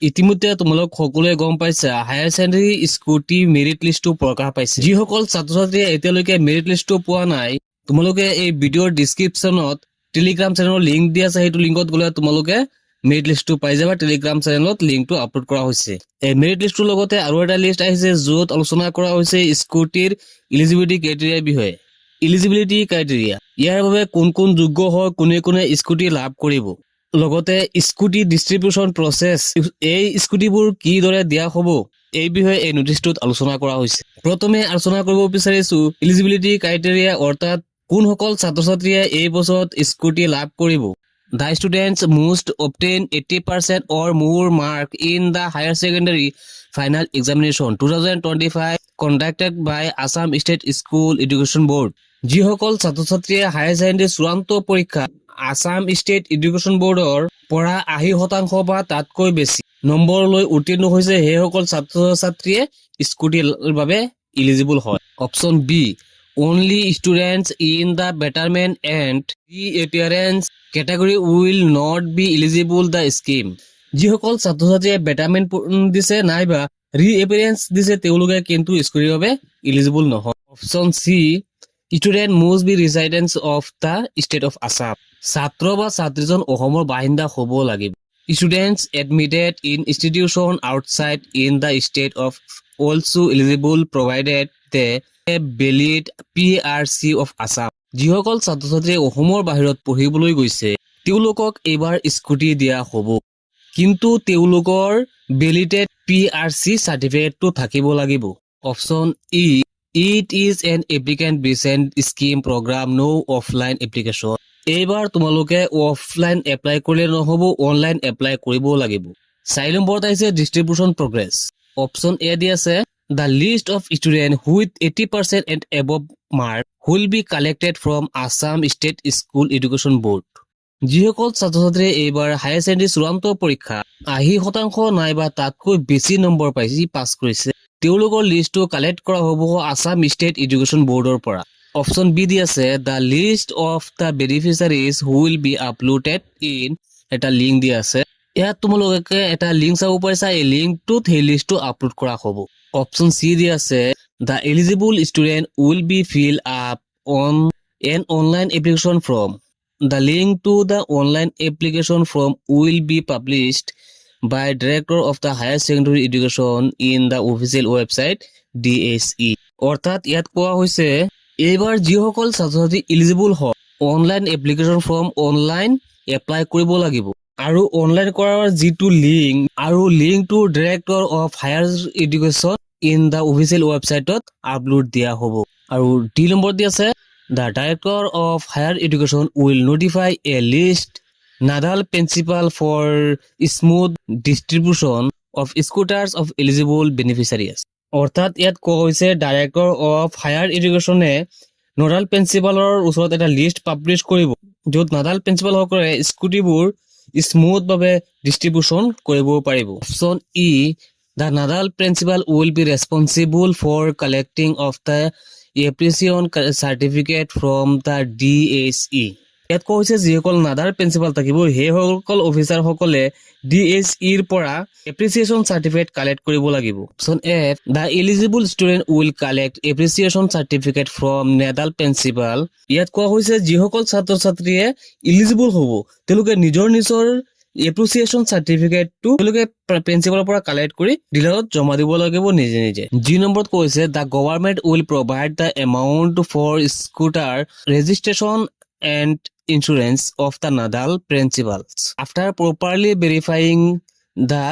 ইতিমধ্যে তোমালোক সকলোৱে গম পাইছা হায়াৰ ছেকেণ্ডাৰী স্কুটি মেৰিট লিষ্টটো প্ৰকাশ পাইছে। যিসকল ছাত্ৰ ছাত্ৰীয়ে এতিয়ালৈকে মেৰিট লিষ্টটো পোৱা নাই, তোমালোকে এই ভিডিঅ'ৰ ডিছক্ৰিপশ্যনত টেলিগ্ৰাম চেনেলৰ লিংক দিয়া আছে, সেইটো লিংকত গ'লে তোমালোকে মেৰিট লিষ্টটো পাই যাবা। টেলিগ্ৰাম চেনেলত লিংকটো আপলোড কৰা হৈছে। এই মেৰিট লিষ্টটোৰ লগতে আৰু এটা লিষ্ট আহিছে য'ত আলোচনা কৰা হৈছে স্কুটিৰ ইলিজিবিলিটি ক্ৰাইটেৰিয়াৰ বিষয়ে। ইলিজিবিলিটি ক্ৰাইটেৰিয়া, ইয়াৰ বাবে কোন কোন যোগ্য হয়, কোনে কোনে স্কুটি লাভ কৰিব, লগতে স্কুটি ডিষ্ট্ৰিবিউচন প্ৰচেছ, এই স্কুটিবোৰ কিদৰে দিয়া হ'ব, এই বিষয়ে এই নটিচটোত আলোচনা কৰা হৈছে। প্ৰথমে আলোচনা কৰিব বিচাৰিছো ইলিজিবিলিটি ক্ৰাইটেৰিয়া, অৰ্থাৎ কোনসকল ছাত্ৰ ছাত্ৰীয়ে এই বছৰত স্কুটি লাভ কৰিব। The students must obtain 80% or more mark in the higher secondary final examination 2025 conducted by Assam State School Education Board. যিসকল ছাত্ৰ ছাত্ৰীয়ে হায়াৰ ছেকেণ্ডাৰী চূড়ান্ত পৰীক্ষা আসাম ষ্টেট এডুকেশ্যন বৰ্ডৰ পৰা 80% বা তাতকৈ বেছি নম্বৰ লৈ উত্তীৰ্ণ হৈছে, সেইসকল ছাত্ৰ ছাত্ৰীয়ে স্কুটিৰ বাবে ইলিজিবল হয়। Option B, only students in the betterment and reappearance category will not be eligible the scheme. যিসকল ছাত্ৰ ছাত্ৰীয়ে বেটাৰমেণ্ট দিছে নাইবা ৰিএপিয়াৰেঞ্চ দিছে তেওঁলোকে কিন্তু স্কুটিৰ বাবে ইলিজিবল নহয়। Option C, student must be residents of the state of Assam. ছাত্ৰ বা ছাত্ৰীজন অসমৰ বাসিন্দা হ'ব লাগিব। Students admitted in institution outside in the state of also eligible provided they a valid PRC of Assam. যিসকল ছাত্ৰ ছাত্ৰীয়ে অসমৰ বাহিৰত পঢ়িবলৈ গৈছে তেওঁলোকক এইবাৰ স্কুটি দিয়া হ'ব, কিন্তু তেওঁলোকৰ ভেলিডেড PRC চাৰ্টিফিকেটটো থাকিব লাগিব। Option E, it is an applicant present scheme program no offline application. এইবাৰ তোমালোকে অফলাইন এপ্লাই কৰিলে নহ'ব, অনলাইন এপ্লাই কৰিব লাগিব। 4 নম্বৰত আহিছে ডিষ্ট্ৰিবিউচন প্ৰগ্ৰেছ। অপশ্যন এ দি আছে the list of students with 80% and above mark will be collected from Assam State School Education Board. যিসকল ছাত্ৰ ছাত্ৰীয়ে এইবাৰ হায়াৰ ছেকেণ্ডাৰী চূড়ান্ত পৰীক্ষা 80% নাইবা তাতকৈ বেছি নম্বৰ পাইছে, পাছ কৰিছে, তেওঁলোকৰ লিষ্টটো কালেক্ট কৰা হ'ব আসাম ষ্টেট এডুকেশ্যন বৰ্ডৰ পৰা। অপশ্যন বি দি আছে the least of the beneficiaries wheel be uploaded in, এটা লিংক দি আছে, ইয়াত তোমালোকে এটা লিংক চাব পাৰিছা, এই লিংকটোত সেই লিষ্টটো আপলোড কৰা হ'ব। অপশ্যন চি দি আছে the eligible student will be fill up on an online application form, the link to the online application form will be published by Director of the Higher Secondary Education in the official website DSE. অৰ্থাৎ ইয়াত কোৱা হৈছে এইবাৰ যিসকল ছাত্ৰ ছাত্ৰী eligible হয় online application form online apply কৰিব লাগিব, আৰু অনলাইন কৰাৰ যিটো লিংক আৰু লিংকটো Director of Higher Education in the official website-ত আপলোড দিয়া হ'ব। আৰু ডি নম্বৰ দি আছে the Director of Higher Education will notify a list Nadal principal for smooth distribution of scooters of eligible beneficiaries. অৰ্থাৎ ইয়াত কোৱা হৈছে ডাইৰেক্টৰ অফ হায়াৰ এডুকেশ্যনে নডাল প্ৰিন্সিপালৰ ওচৰত এটা লিষ্ট পাব্লিছ কৰিব, য'ত নাডাল প্ৰিন্সিপালসকলে স্কুটিবোৰ স্মুথভাৱে ডিষ্ট্ৰিবিউচন কৰিব পাৰিব। Option E, the nodal principal will be responsible for collecting of the appreciation certificate from the DSE. ইয়াত কোৱা হৈছে যিসকল নাডাল প্ৰিন্সিপাল থাকিব সেইসকল অফিচাৰসকলে DSEৰ পৰা এপ্ৰিচিয়েশ্যন চাৰ্টিফিকেট কালেক্ট কৰিব লাগিব। Option F, the eligible student will collect appreciation certificate from nodal principal. ইয়াত কোৱা হৈছে যিসকল ছাত্ৰ ছাত্ৰীয়ে ইলিজিবল হ'ব তেওঁলোকে নিজৰ এপ্ৰিচিয়েশ্যন চাৰ্টিফিকেটটো তেওঁলোকে প্ৰিন্সিপালৰ পৰা কালেক্ট কৰি ডিলাৰত জমা দিব লাগিব নিজে নিজে। জি নম্বৰত কৈছে the government will provide the amount for scooter registration and insurance of the Nadal principals. After properly verifying the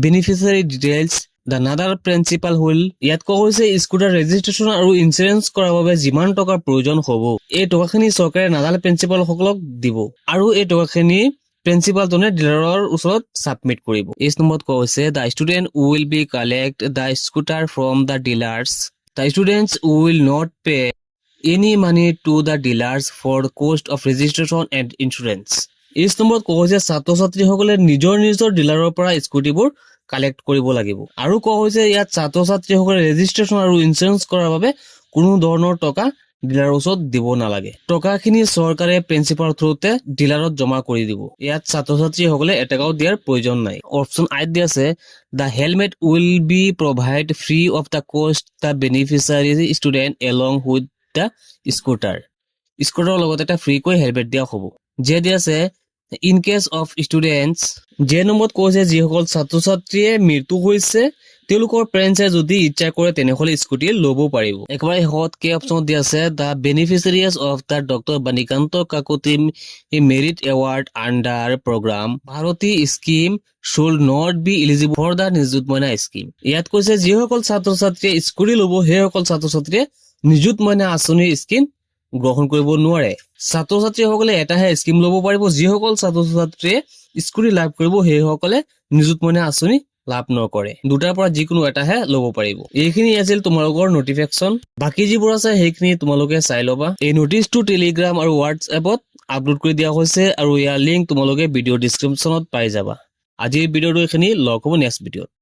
beneficiary details, the Nadal principal will ইয়াত কোৱা হৈছে স্কুটাৰ ৰেজিষ্ট্ৰেশ্যন আৰু ইঞ্চুৰেঞ্চ কৰাৰ বাবে যিমান টকাৰ প্ৰয়োজন হ'ব এই টকাখিনি চৰকাৰে নাডাল প্ৰিন্সিপালসকলক দিব, আৰু এই টকাখিনি প্ৰিন্সিপালজনে ডিলাৰৰ ওচৰত ছাবমিট কৰিব। 8 নম্বৰত কোৱা হৈছে the student will be collect the scooter from the dealers. The students will not pay any money to the dealers for the cost of registration and insurance. এই নম্বৰত কোৱা হৈছে ছাত্ৰ ছাত্ৰীসকলে নিজৰ ডিলাৰৰ পৰা স্কুটিবোৰ কালেক্ট কৰিব লাগিব, আৰু কোৱা হৈছে ইয়াত ছাত্ৰ ছাত্ৰীসকলে ৰেজিষ্ট্ৰেশ্যন আৰু ইঞ্চুৰেঞ্চ কৰাৰ বাবে কোনো ধৰণৰ টকা ডিলাৰৰ ওচৰত দিব নালাগে। টকাখিনি চৰকাৰে প্ৰিন্সিপালৰ থ্ৰুতে ডিলাৰত জমা কৰি দিব। ইয়াত ছাত্ৰ ছাত্ৰীসকলে এটকাও দিয়াৰ প্ৰয়োজন নাই। অপশ্যন আইত দিয়া আছে the helmet will be provide free of the cost the beneficiary student along with the scooter. স্কুটাৰৰ লগত এটা ফ্ৰীকৈ হেলমেট দিয়া হ'ব। যে দিয়া আছে ইন কেছ অফ ষ্টুডেণ্টছ, যে নম্বৰত কৈছে যিসকল ছাত্ৰ ছাত্ৰীয়ে মৃত্যু হৈছে তেওঁলোকৰ পেৰেণ্টছে যদি ইচ্ছা কৰে তেনেহলে স্কুটি ল'ব পাৰিব। একেবাৰে শেষত কে অপশ্যনত দিয়া আছে the beneficiaries of the Doctor Banikanta Kakati merit award under program Bharati scheme should not be eligible for the Niyut Moina scheme. ইয়াত কৈছে যিসকল ছাত্ৰ ছাত্ৰীয়ে স্কুটি ল'ব সেইসকল ছাত্ৰ ছাত্ৰীয়ে নিযুত মইনা আঁচনিৰ স্কিম গ্ৰহণ কৰিব নোৱাৰে। ছাত্ৰ ছাত্ৰীসকলে এটাহে স্কিম ল'ব পাৰিব, যিসকল ছাত্ৰ ছাত্ৰীয়ে স্কুটি লাভ কৰিব সেইসকলে নিযুত মইনা আঁচনি লাভ নকৰে। দুটাৰ পৰা যিকোনো এটাহে ল'ব পাৰিব। এইখিনি আছিল তোমালোকৰ নটিফিকেশ্যন। বাকী যিবোৰ আছে সেইখিনি তোমালোকে চাই ল'বা। এই নটিচটো টেলিগ্ৰাম আৰু হোৱাটছএপত আপলোড কৰি দিয়া হৈছে আৰু ইয়াৰ লিংক তোমালোকে ভিডিঅ' ডিছক্ৰিপশ্যনত পাই যাবা। আজিৰ ভিডিঅ'টো এইখিনি, লগ হ'ব নেক্সট ভিডিঅ'ত।